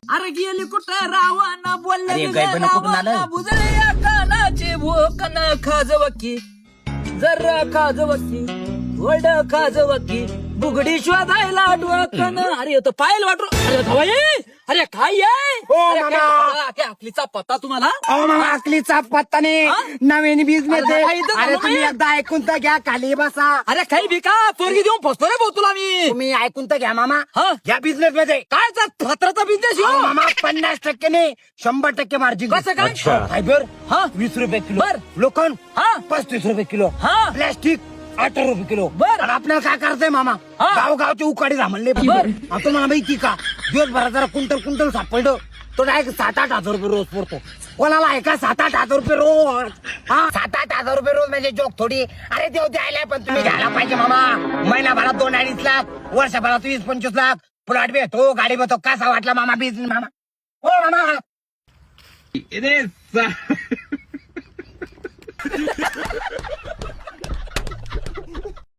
अरे गेली कुठं रावण बोलले अरे, गायबानं कुठून आलं? बुजळे या कानाचे भोकन खाजवकी जरा खाजवकी वड खाजवकी बुगडी शोधायला डोकन. अरे तो पायल वाटू. अरे धवाई, अरे काय आहे? ओ, अरे, मामा. काय अकलीचा पत्ता तुम्हाला? अहो मामा अकलीचा पत्ता नाही. हा? नवीन बिझनेस अरे, आहे. काही तर अरे मामा तुम्ही आहे. एकदा ऐकून तर घ्या, खाली बसा. अरे काही भिका पोरगी देऊन फसतो रे भाऊ तुला मी. तुम्ही ऐकून तर घ्या मामा. हा? या बिझनेस मध्ये काय पत्राचा बिझनेस अहो, मामा 50% नाही 100% मार्जिन. कसं काय? फायबर हा? 20 रुपये किलो. बर. लोखंड हा? 35 रुपये किलो. हा? प्लॅस्टिक 18 रुपये किलो. बर. आणि आपल्याला काय करायचंय मामा? हा? गावगावचे उकाडी म्हणले. बर. तुम्हाला माहिती का दिवसभरात जरा कुंटल सापडलं तो डायरेक्ट 7-8 हजार रुपये रोज पडतो. कोणाला आहे का 7-8 हजार रुपये रोज? हा 7-8 हजार रुपये रोज म्हणजे जोक थोडी. अरे देव द्यायला पण तुम्ही घ्यायला पाहिजे मामा. महिनाभरात 2-2.5 लाख, वर्षभरात 20-25 लाख. प्लॉट भेटतो, गाडी भेटतो. कसा वाटला मामा बिझनेस मामा? हो मामा.